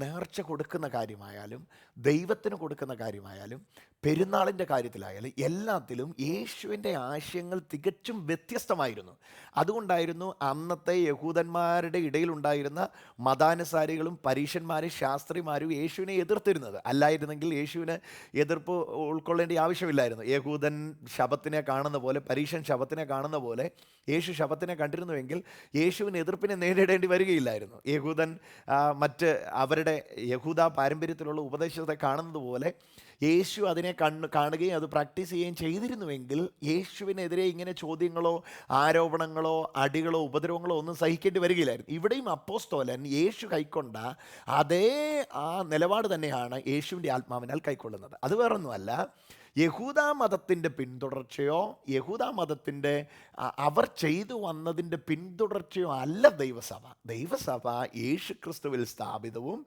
നേർച്ച കൊടുക്കുന്ന കാര്യമായാലും, ദൈവത്തിന് കൊടുക്കുന്ന കാര്യമായാലും, പെരുന്നാളിൻ്റെ കാര്യത്തിലായാലും എല്ലാത്തിലും യേശുവിൻ്റെ ആശയങ്ങൾ തികച്ചും വ്യത്യസ്തമായിരുന്നു. അതുകൊണ്ടായിരുന്നു അന്നത്തെ യഹൂദന്മാരുടെ ഇടയിലുണ്ടായിരുന്ന മതാനുസാരികളും പരീശന്മാരും ശാസ്ത്രിമാരും യേശുവിനെ എതിർത്തിരുന്നത്. അല്ലായിരുന്നെങ്കിൽ യേശുവിന് എതിർപ്പ് ഉൾക്കൊള്ളേണ്ട ആവശ്യമില്ലായിരുന്നു. യഹൂദൻ ശബത്തിനെ കാണുന്ന പോലെ, പരീശൻ ശബത്തിനെ കാണുന്ന പോലെ യേശു ശബത്തിനെ കണ്ടിരുന്നുവെങ്കിൽ യേശുവിന് എതിർപ്പിനെ നേരിടേണ്ടി വരികയില്ലായിരുന്നു. യഹൂദൻ മറ്റ് അവരുടെ യഹൂദ പാരമ്പര്യത്തിലുള്ള ഉപദേശത്തെ കാണുന്നത് പോലെ യേശു അതിനെ കാണുകയും അത് പ്രാക്ടീസ് ചെയ്യുകയും ചെയ്തിരുന്നുവെങ്കിൽ യേശുവിനെതിരെ ഇങ്ങനെ ചോദ്യങ്ങളോ ആരോപണങ്ങളോ അടികളോ ഉപദ്രവങ്ങളോ ഒന്നും സഹിക്കേണ്ടി വരികയില്ലായിരുന്നു. ഇവിടെയും അപ്പോസ്തലൻ യേശു കൈക്കൊണ്ട അതേ ആ നിലപാട് തന്നെയാണ് യേശുവിൻ്റെ ആത്മാവിനാൽ കൈക്കൊള്ളുന്നത്. അത് വേറൊന്നുമല്ല, യഹൂദ മതത്തിൻ്റെ പിന്തുടർച്ചയോ യഹൂദ മതത്തിൻ്റെ അവർ ചെയ്തു വന്നതിൻ്റെ പിന്തുടർച്ചയോ അല്ല ദൈവസഭ. ദൈവസഭ യേശു ക്രിസ്തുവിൽ സ്ഥാപിതവും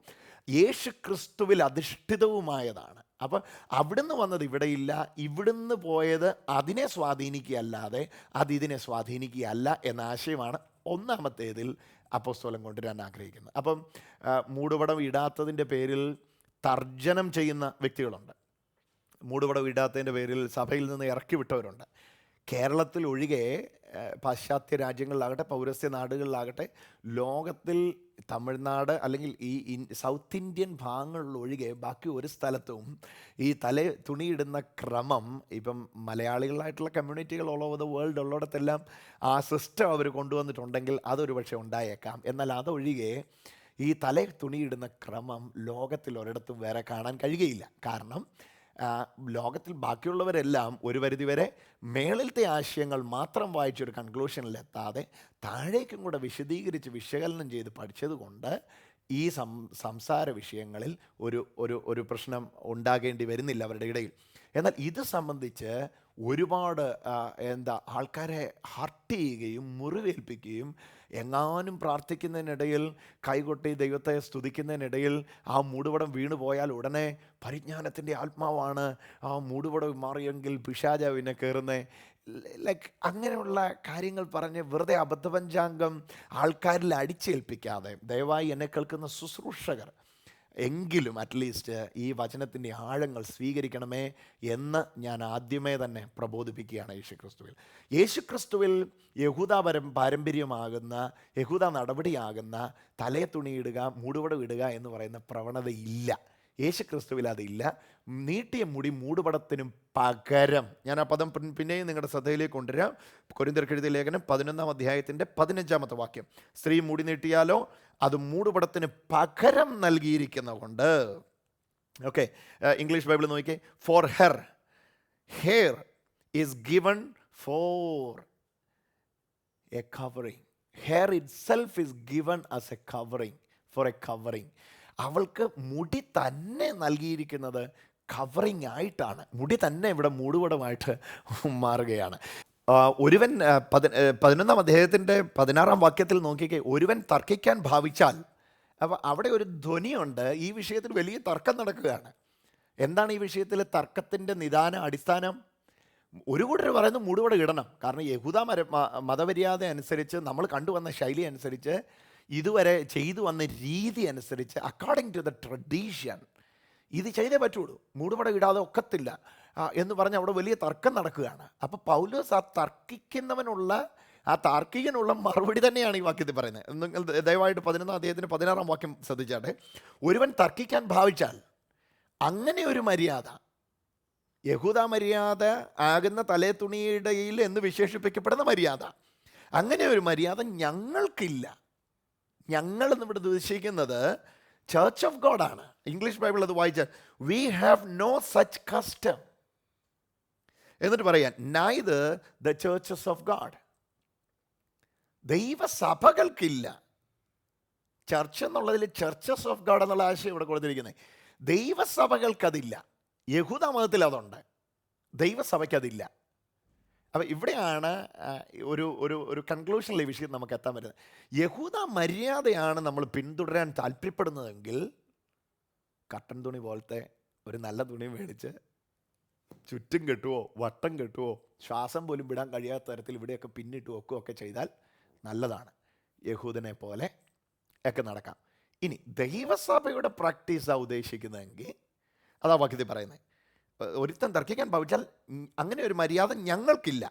യേശു ക്രിസ്തുവിൽ അധിഷ്ഠിതവുമായതാണ്. അപ്പം അവിടുന്ന് വന്നത് ഇവിടെയില്ല, ഇവിടുന്ന് പോയത് അതിനെ സ്വാധീനിക്കുകയല്ലാതെ അതിതിനെ സ്വാധീനിക്കുകയല്ല എന്ന ആശയമാണ് ഒന്നാമത്തേതിൽ അപ്പോസ്തലൻ കൊണ്ടുവരാൻ ആഗ്രഹിക്കുന്നത്. അപ്പം മൂടുപടം ഇടാത്തതിൻ്റെ പേരിൽ തർജ്ജനം ചെയ്യുന്ന വ്യക്തികളുണ്ട്. മൂടുപടം ഇടാത്തതിൻ്റെ പേരിൽ സഭയിൽ നിന്ന് ഇറക്കി വിട്ടവരുണ്ട്. കേരളത്തിൽ ഒഴികെ പാശ്ചാത്യ രാജ്യങ്ങളിലാകട്ടെ പൗരസ്ത്യ നാടുകളിലാകട്ടെ ലോകത്തിൽ തമിഴ്നാട് അല്ലെങ്കിൽ ഈ സൗത്ത് ഇന്ത്യൻ ഭാഗങ്ങളിലൊഴികെ ബാക്കി ഒരു സ്ഥലത്തും ഈ തുണിയിടുന്ന ക്രമം, ഇപ്പം മലയാളികളായിട്ടുള്ള കമ്മ്യൂണിറ്റികൾ ഓൾ ഓവർ ദ വേൾഡ് ഉള്ളിടത്തെല്ലാം ആ സിസ്റ്റം അവർ കൊണ്ടുവന്നിട്ടുണ്ടെങ്കിൽ അതൊരു പക്ഷേ ഉണ്ടായേക്കാം. എന്നാൽ അതൊഴികെ ഈ തുണിയിടുന്ന ക്രമം ലോകത്തിൽ ഒരിടത്തും വേറെ കാണാൻ കഴിയുകയില്ല. കാരണം ലോകത്തിൽ ബാക്കിയുള്ളവരെല്ലാം ഒരു പരിധിവരെ മേളിലത്തെ ആശയങ്ങൾ മാത്രം വായിച്ചൊരു കൺക്ലൂഷനിലെത്താതെ താഴേക്കും കൂടെ വിശദീകരിച്ച് വിശകലനം ചെയ്ത് പഠിച്ചതുകൊണ്ട് ഈ സംസാര വിഷയങ്ങളിൽ ഒരു പ്രശ്നം ഉണ്ടാകേണ്ടി വരുന്നില്ല അവരുടെ ഇടയിൽ. എന്നാൽ ഇത് സംബന്ധിച്ച് ഒരുപാട് ആൾക്കാരെ ഹർട്ട് ചെയ്യുകയും മുറിവേൽപ്പിക്കുകയും, എങ്ങാനും പ്രാർത്ഥിക്കുന്നതിനിടയിൽ കൈകൊട്ടി ദൈവത്തെ സ്തുതിക്കുന്നതിനിടയിൽ ആ മൂടുപടം വീണു പോയാൽ ഉടനെ പരിജ്ഞാനത്തിൻ്റെ ആത്മാവാണ് ആ മൂടുപടം മാറിയെങ്കിൽ പിശാചാവിനെ കയറുന്നേ, അങ്ങനെയുള്ള കാര്യങ്ങൾ പറഞ്ഞ് വെറുതെ അബദ്ധപഞ്ചാംഗം ആൾക്കാരിൽ അടിച്ചേൽപ്പിക്കാതെ ദയവായി എന്നെ കേൾക്കുന്ന ശുശ്രൂഷകർ എങ്കിലും അറ്റ്ലീസ്റ്റ് ഈ വചനത്തിൻ്റെ ആഴങ്ങൾ സ്വീകരിക്കണമേ എന്ന് ഞാൻ ആദ്യമേ തന്നെ പ്രബോധിപ്പിക്കുകയാണ്. യേശുക്രിസ്തുവിൽ യഹൂദ പാരമ്പര്യമാകുന്ന യഹൂദ നടപടിയാകുന്ന തലയെ തുണിയിടുക, മൂടുപടം ഇടുക എന്ന് പറയുന്ന പ്രവണതയില്ല. യേശുക്രിസ്തുവിൽ അതില്ല. നീട്ടിയ മുടി മൂടുപടത്തിനും പകരം, ഞാൻ ആ പദം പിന്നെയും നിങ്ങളുടെ ശ്രദ്ധയിലേക്ക് കൊണ്ടുവരാം. കൊരിന്ത്യർക്ക് എഴുതിയ ലേഖനം 11-ാം അധ്യായത്തിൻ്റെ 15-ാമത്തെ വാക്യം, സ്ത്രീ മുടി നീട്ടിയാലോ അത് മൂടുപടത്തിന് പകരം നൽകിയിരിക്കുന്ന കൊണ്ട്. ഓക്കെ, ഇംഗ്ലീഷ് ബൈബിൾ നോക്കിയേ. For her hair is given for a covering. Hair itself is given as a covering, for a covering. അവൾക്ക് മുടി തന്നെ നൽകിയിരിക്കുന്നത് കവറിങ് ആയിട്ടാണ്. മുടി തന്നെ ഇവിടെ മൂടുപടമായിട്ട് മാറുകയാണ്. ഒരുവൻ 11-ാം അധ്യായത്തിൻ്റെ 16-ാം വാക്യത്തിൽ നോക്കിക്കേ, ഒരുവൻ തർക്കിക്കാൻ ഭാവിച്ചാൽ. അപ്പോൾ അവിടെ ഒരു ധ്വനിയുണ്ട്. ഈ വിഷയത്തിൽ വലിയ തർക്കം നടക്കുകയാണ്. എന്താണ് ഈ വിഷയത്തിലെ തർക്കത്തിൻ്റെ നിദാന അടിസ്ഥാനം? ഒരു കൂട്ടർ പറയുന്നു മൂടുപടം ഇടണം. കാരണം യഹൂദ മതമര്യാദ അനുസരിച്ച്, നമ്മൾ കണ്ടുവന്ന ശൈലി അനുസരിച്ച്, ഇതുവരെ ചെയ്തു വന്ന രീതി അനുസരിച്ച്, അക്കോർഡിംഗ് ടു ദ ട്രഡീഷൻ ഇത് ചെയ്തേ പറ്റുള്ളൂ, മൂടുപടം ഇടാതെ ഒക്കത്തില്ല എന്ന് പറഞ്ഞ് അവിടെ വലിയ തർക്കം നടക്കുകയാണ്. അപ്പോൾ പൗലോസ് ആ താർക്കികനുള്ള മറുപടി തന്നെയാണ് ഈ വാക്യത്തിൽ പറയുന്നത്. നിങ്ങൾ ദയവായിട്ട് 11-ാം അധ്യായത്തിന് 16-ാം വാക്യം ശ്രദ്ധിച്ചാട്ടെ. ഒരുവൻ തർക്കിക്കാൻ ഭാവിച്ചാൽ, അങ്ങനെ ഒരു മര്യാദ, യഹൂദ മര്യാദ ആകുന്ന തലേ തുണിയിടയിൽ എന്ന് വിശേഷിപ്പിക്കപ്പെടുന്ന മര്യാദ, അങ്ങനെ ഒരു മര്യാദ ഞങ്ങൾക്കില്ല. ഞങ്ങൾ എന്നിവിടെ ഉദ്ദേശിക്കുന്നത് ചർച്ച് ഓഫ് ഗോഡ് ആണ്. ഇംഗ്ലീഷ് ബൈബിൾ അത് വായിച്ചാൽ, we have no such custom. എന്നിട്ട് പറയാൻ neither the churches of God. ദൈവസഭകൾക്കില്ല. ചർച്ച് എന്നുള്ളതിൽ ചർച്ചസ് ഓഫ് ഗാഡ് എന്നുള്ള ആശയം ഇവിടെ കൊടുത്തിരിക്കുന്നത്. ദൈവസഭകൾക്കതില്ല. യഹൂദ മതത്തിൽ അതുണ്ട്, ദൈവസഭയ്ക്കതില്ല. അപ്പം ഇവിടെയാണ് ഒരു ഒരു ഒരു കൺക്ലൂഷനിലെ വിഷയം നമുക്ക് എത്താൻ പറ്റുന്നത്. യഹൂദ മര്യാദയാണ് നമ്മൾ പിന്തുടരാൻ താല്പര്യപ്പെടുന്നതെങ്കിൽ കട്ടൻ തുണി പോലത്തെ ഒരു നല്ല തുണി മേടിച്ച് ചുറ്റും കെട്ടുവോ വട്ടം കെട്ടുവോ ശ്വാസം പോലും വിടാൻ കഴിയാത്ത തരത്തിൽ ഇവിടെയൊക്കെ പിന്നിട്ട് വെക്കുകയൊക്കെ ചെയ്താൽ നല്ലതാണ്. യഹൂദനെ പോലെ ഒക്കെ നടക്കാം. ഇനി ദൈവസഭയുടെ പ്രാക്ടീസാണ് ഉദ്ദേശിക്കുന്നതെങ്കിൽ അതാ വാക്യത്തിൽ പറയുന്നത്. ഒരുത്തൻ തർക്കിക്കാൻ ഭാവിച്ചാൽ അങ്ങനെ ഒരു മര്യാദ ഞങ്ങൾക്കില്ല.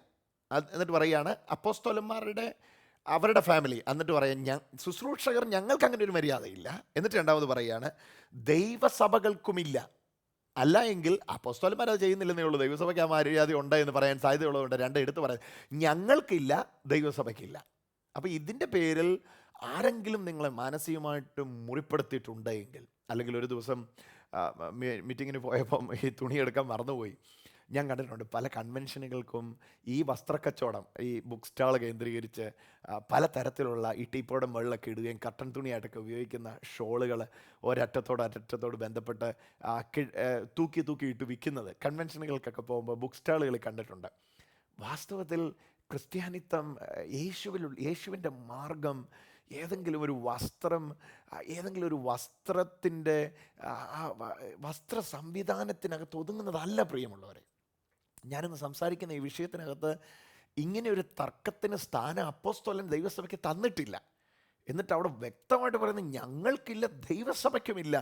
എന്നിട്ട് പറയുകയാണ് അപ്പോസ്തലന്മാരുടെ അവരുടെ ഫാമിലി. എന്നിട്ട് പറയാം ശുശ്രൂഷകർ ഞങ്ങൾക്ക് അങ്ങനെ ഒരു മര്യാദയില്ല. എന്നിട്ട് രണ്ടാമത് പറയുകയാണ് ദൈവസഭകൾക്കുമില്ല. അല്ല എങ്കിൽ അപ്പോസ്തലന്മാർ അത് ചെയ്യുന്നില്ലെന്നേ ഉള്ളൂ, ദൈവസഭയ്ക്ക് ആ മര്യാദ ഉണ്ട് എന്ന് പറയാൻ സാധ്യതയുള്ളതുകൊണ്ട് രണ്ട് എടുത്ത് പറയാം. ഞങ്ങൾക്കില്ല, ദൈവസഭയ്ക്കില്ല. അപ്പോൾ ഇതിൻ്റെ പേരിൽ ആരെങ്കിലും നിങ്ങളെ മാനസികമായിട്ട് മുറിപ്പെടുത്തിയിട്ടുണ്ടെങ്കിൽ, അല്ലെങ്കിൽ ഒരു ദിവസം മീറ്റിങ്ങിന് പോയപ്പം ഈ തുണിയെടുക്കാൻ മറന്നുപോയി. ഞാൻ കണ്ടിട്ടുണ്ട് പല കൺവെൻഷനുകൾക്കും ഈ വസ്ത്രക്കച്ചവടം, ഈ ബുക്ക് സ്റ്റാൾ കേന്ദ്രീകരിച്ച് പല തരത്തിലുള്ള ഈ ടീപ്പോയുടെ മുകളിലൊക്കെ ഇടുകയും കട്ടൻ തുണിയായിട്ടൊക്കെ ഉപയോഗിക്കുന്ന ഷോളുകൾ ഒരറ്റത്തോട് ബന്ധപ്പെട്ട് തൂക്കി ഇട്ട് വിൽക്കുന്നത് കൺവെൻഷനുകൾക്കൊക്കെ പോകുമ്പോൾ ബുക്ക് സ്റ്റാളുകളിൽ കണ്ടിട്ടുണ്ട്. വാസ്തവത്തിൽ ക്രിസ്ത്യാനിത്വം, യേശുവിൻ്റെ മാർഗം ഏതെങ്കിലും ഒരു വസ്ത്രം, ഏതെങ്കിലും ഒരു വസ്ത്രത്തിൻ്റെ വസ്ത്ര സംവിധാനത്തിനകത്ത് ഒതുങ്ങുന്നതല്ല പ്രിയമുള്ളവരെ. ഞാനിന്ന് സംസാരിക്കുന്ന ഈ വിഷയത്തിനകത്ത് ഇങ്ങനെ ഒരു തർക്കത്തിന് സ്ഥാനം അപ്പോസ്തലൻ ദൈവസഭയ്ക്ക് തന്നിട്ടില്ല. എന്നിട്ട് അവിടെ വ്യക്തമായിട്ട് പറയുന്നത് ഞങ്ങൾക്കില്ല, ദൈവസഭയ്ക്കുമില്ല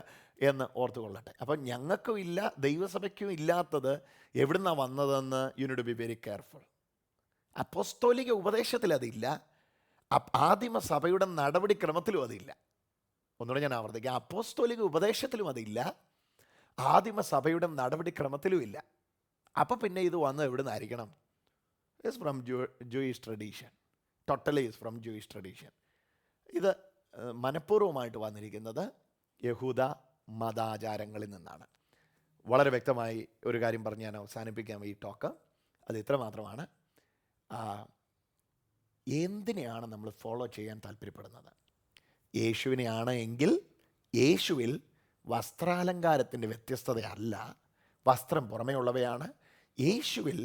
എന്ന് ഓർത്തു കൊള്ളട്ടെ. അപ്പം ഞങ്ങൾക്കും ഇല്ല, ദൈവസഭയ്ക്കും ഇല്ലാത്തത് എവിടുന്നാണ് വന്നതെന്ന് you need to be very careful. അപ്പോസ്തോലിക ഉപദേശത്തിൽ അതില്ല, ആദിമസഭയുടെ നടപടിക്രമത്തിലും അതില്ല. ഒന്നുകൂടെ ഞാൻ ആവർത്തിക്കാം, അപ്പോസ്തോലിക ഉപദേശത്തിലും അതില്ല, ആദിമസഭയുടെ നടപടിക്രമത്തിലും ഇല്ല. അപ്പം പിന്നെ ഇത് വന്ന് എവിടെ നിന്നായിരിക്കണം? Is from Jewish tradition, totally is from Jewish tradition. ഇത് മനഃപൂർവ്വമായിട്ട് വന്നിരിക്കുന്നത് യഹൂദ മതാചാരങ്ങളിൽ നിന്നാണ്. വളരെ വ്യക്തമായി ഒരു കാര്യം പറഞ്ഞ് ഞാൻ അവസാനിപ്പിക്കാം ഈ ടോക്ക്. അത് ഇത്ര മാത്രമാണ്. എന്തിനെയാണ് നമ്മൾ ഫോളോ ചെയ്യാൻ താല്പര്യപ്പെടുന്നത്? യേശുവിനെയാണ് എങ്കിൽ യേശുവിൽ വസ്ത്രാലങ്കാരത്തിൻ്റെ വ്യത്യസ്തതയല്ല, വസ്ത്രം പുറമേ ഉള്ളവയാണ്. യേശുവിൽ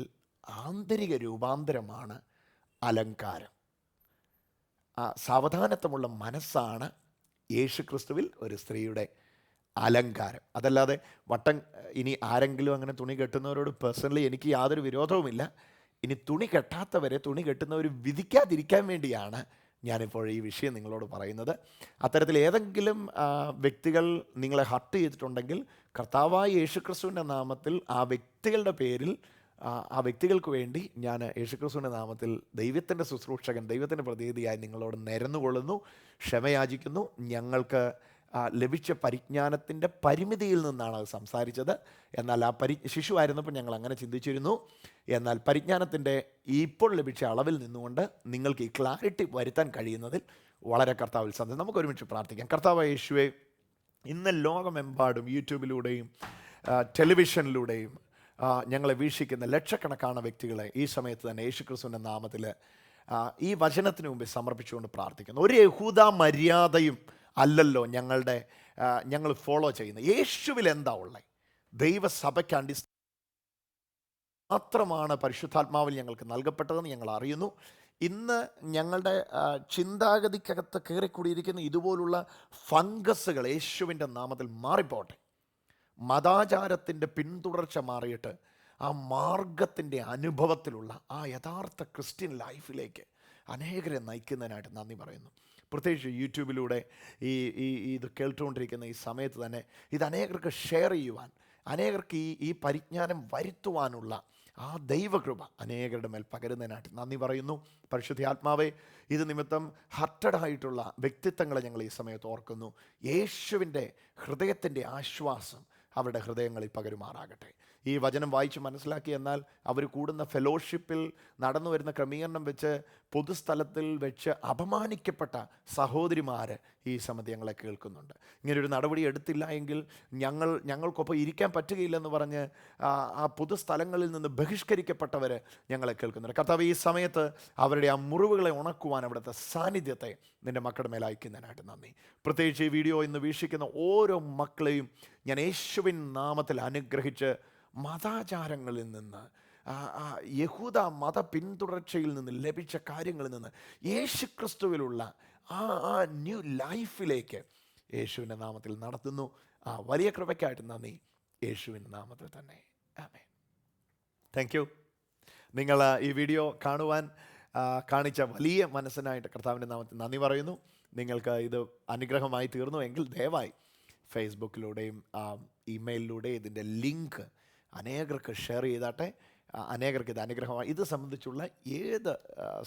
ആന്തരിക രൂപാന്തരമാണ് അലങ്കാരം. സാവധാനത്വമുള്ള മനസ്സാണ് യേശു ക്രിസ്തുവിൽ ഒരു സ്ത്രീയുടെ അലങ്കാരം. അതല്ലാതെ ഇനി ആരെങ്കിലും അങ്ങനെ തുണി കെട്ടുന്നവരോട് പേഴ്സണലി എനിക്ക് യാതൊരു വിരോധവുമില്ല. ഇനി തുണി കെട്ടാത്തവരെ തുണി കെട്ടുന്നവർ വിധിക്കാതിരിക്കാൻ വേണ്ടിയാണ് ഞാനിപ്പോൾ ഈ വിഷയം നിങ്ങളോട് പറയുന്നത്. അത്തരത്തിൽ ഏതെങ്കിലും വ്യക്തികൾ നിങ്ങളെ ഹർട്ട് ചെയ്തിട്ടുണ്ടെങ്കിൽ കർത്താവായ യേശുക്രിസ്തുവിൻ്റെ നാമത്തിൽ ആ വ്യക്തികളുടെ പേരിൽ ആ വ്യക്തികൾക്ക് വേണ്ടി ഞാൻ യേശുക്രിസ്തുവിൻ്റെ നാമത്തിൽ ദൈവത്തിൻ്റെ ശുശ്രൂഷകൻ, ദൈവത്തിൻ്റെ പ്രതിനിധിയായി നിങ്ങളോട് നിരന്നുകൊള്ളുന്നു, ക്ഷമയാചിക്കുന്നു. ഞങ്ങൾക്ക് ലഭിച്ച പരിജ്ഞാനത്തിൻ്റെ പരിമിതിയിൽ നിന്നാണ് അത് സംസാരിച്ചത്. എന്നാൽ ശിശുവായിരുന്നപ്പോൾ ഞങ്ങൾ അങ്ങനെ ചിന്തിച്ചിരുന്നു. എന്നാൽ പരിജ്ഞാനത്തിൻ്റെ ഇപ്പോൾ ലഭിച്ച അളവിൽ നിന്നുകൊണ്ട് നിങ്ങൾക്ക് ഈ ക്ലാരിറ്റി വരുത്താൻ കഴിയുന്നതിൽ വളരെ കർത്താവിൽ സന്തോഷം. നമുക്ക് ഒരുമിച്ച് പ്രാർത്ഥിക്കാം. കർത്താവായ യേശുവേ, ഇന്ന് ലോകമെമ്പാടും യൂട്യൂബിലൂടെയും ടെലിവിഷനിലൂടെയും ഞങ്ങളെ വീക്ഷിക്കുന്ന ലക്ഷക്കണക്കാണ് വ്യക്തികളെ ഈ സമയത്ത് തന്നെ യേശുക്രിസ്തുവിൻ്റെ നാമത്തിൽ ഈ വചനത്തിന് മുമ്പിൽ സമർപ്പിച്ചുകൊണ്ട് പ്രാർത്ഥിക്കുന്നു. ഒരു യഹൂദ മര്യാദയും അല്ലല്ലോ ഞങ്ങൾ ഫോളോ ചെയ്യുന്നത്. യേശുവിൽ എന്താ ഉള്ളത്? ദൈവസഭയ്ക്ക് അടിസ്ഥാനം മാത്രമാണ് പരിശുദ്ധാത്മാവിൽ ഞങ്ങൾക്ക് നൽകപ്പെട്ടതെന്ന് ഞങ്ങൾ അറിയുന്നു. ഇന്ന് ഞങ്ങളുടെ ചിന്താഗതിക്കകത്ത് കയറിക്കൂടിയിരിക്കുന്ന ഇതുപോലുള്ള ഫംഗസുകൾ യേശുവിൻ്റെ നാമത്തിൽ മാറിപ്പോട്ടെ. മതാചാരത്തിൻ്റെ പിന്തുടർച്ച മാറിയിട്ട് ആ മാർഗത്തിൻ്റെ അനുഭവത്തിലുള്ള ആ യഥാർത്ഥ ക്രിസ്ത്യൻ ലൈഫിലേക്ക് അനേകരെ നയിക്കുന്നതിനായിട്ട് നന്ദി പറയുന്നു. പ്രത്യേകിച്ച് യൂട്യൂബിലൂടെ ഇത് കേട്ടുകൊണ്ടിരിക്കുന്ന ഈ സമയത്ത് തന്നെ ഇത് അനേകർക്ക് ഷെയർ ചെയ്യുവാൻ, അനേകർക്ക് ഈ പരിജ്ഞാനം വരുത്തുവാനുള്ള ആ ദൈവകൃപ അനേകരുടെ മേൽ പകരുന്നതിനായിട്ട് നന്ദി പറയുന്നു. പരിശുദ്ധാത്മാവേ, ഇത് നിമിത്തം ഹർട്ടഡായിട്ടുള്ള വ്യക്തിത്വങ്ങളെ ഞങ്ങൾ ഈ സമയത്ത് ഓർക്കുന്നു. യേശുവിൻ്റെ ഹൃദയത്തിൻ്റെ ആശ്വാസം അവരുടെ ഹൃദയങ്ങളിൽ പകരുമാറാകട്ടെ. ഈ വചനം വായിച്ച് മനസ്സിലാക്കി. എന്നാൽ അവർ കൂടുന്ന ഫെലോഷിപ്പിൽ നടന്നു വരുന്ന ക്രമീകരണം വെച്ച് പൊതുസ്ഥലത്തിൽ വെച്ച് അപമാനിക്കപ്പെട്ട സഹോദരിമാർ ഈ സമയത്ത് ഞങ്ങളെ കേൾക്കുന്നുണ്ട്. ഇങ്ങനൊരു നടപടി എടുത്തില്ല എങ്കിൽ ഞങ്ങൾക്കൊപ്പം ഇരിക്കാൻ പറ്റുകയില്ലെന്ന് പറഞ്ഞ് ആ പൊതുസ്ഥലങ്ങളിൽ നിന്ന് ബഹിഷ്കരിക്കപ്പെട്ടവർ ഞങ്ങളെ കേൾക്കുന്നുണ്ട്. കർത്താവ്, ഈ സമയത്ത് അവരുടെ ആ മുറിവുകളെ ഉണക്കുവാൻ അവിടുത്തെ സാന്നിധ്യത്തെ നിൻ്റെ മക്കളുടെ മേൽ അയക്കുന്നതിനായിട്ട് നന്ദി. പ്രത്യേകിച്ച് ഈ വീഡിയോ ഇന്ന് വീക്ഷിക്കുന്ന ഓരോ മക്കളെയും ഞാൻ യേശുവിൻ നാമത്തിൽ അനുഗ്രഹിച്ച് മതാചാരങ്ങളിൽ നിന്ന്, യഹൂദ മത പിന്തുടർച്ചയിൽ നിന്ന് ലഭിച്ച കാര്യങ്ങളിൽ നിന്ന് യേശുക്രിസ്തുവിലുള്ള ആ ന്യൂ ലൈഫിലേക്ക് യേശുവിൻ്റെ നാമത്തിൽ നടത്തുന്നു. ആ വലിയ കൃപയ്ക്കായിട്ട് നന്ദി, യേശുവിൻ്റെ നാമത്തിൽ തന്നെ. ആമേൻ. Thank you. നിങ്ങൾ ഈ വീഡിയോ കാണുവാൻ കാണിച്ച വലിയ മനസ്സിനായിട്ട് കർത്താവിൻ്റെ നാമത്തിൽ നന്ദി പറയുന്നു. നിങ്ങൾക്ക് ഇത് അനുഗ്രഹമായി തീർന്നു എങ്കിൽ ദയവായി ഫേസ്ബുക്കിലൂടെയും ഇമെയിലിലൂടെയും ഇതിൻ്റെ ലിങ്ക് അനേകർക്ക് ഷെയർ ചെയ്താട്ടെ. അനേകർക്ക് ഇത് അനുഗ്രഹമായി. ഇത് സംബന്ധിച്ചുള്ള ഏത്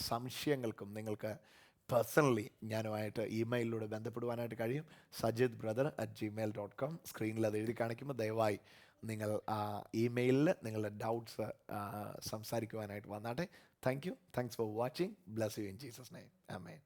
സംശയങ്ങൾക്കും നിങ്ങൾക്ക് പേഴ്സണലി ഞാനുമായിട്ട് ഇമെയിലിലൂടെ ബന്ധപ്പെടുവാനായിട്ട് കഴിയും. sajidbrother@gmail.com. സ്ക്രീനിൽ അത് എഴുതി കാണിക്കുമ്പോൾ ദയവായി നിങ്ങൾ ഇമെയിലിൽ നിങ്ങളുടെ ഡൗട്ട്സ് സംസാരിക്കുവാനായിട്ട് വന്നാട്ടെ. Thank you. Thanks for watching. Bless you in Jesus name. Amen.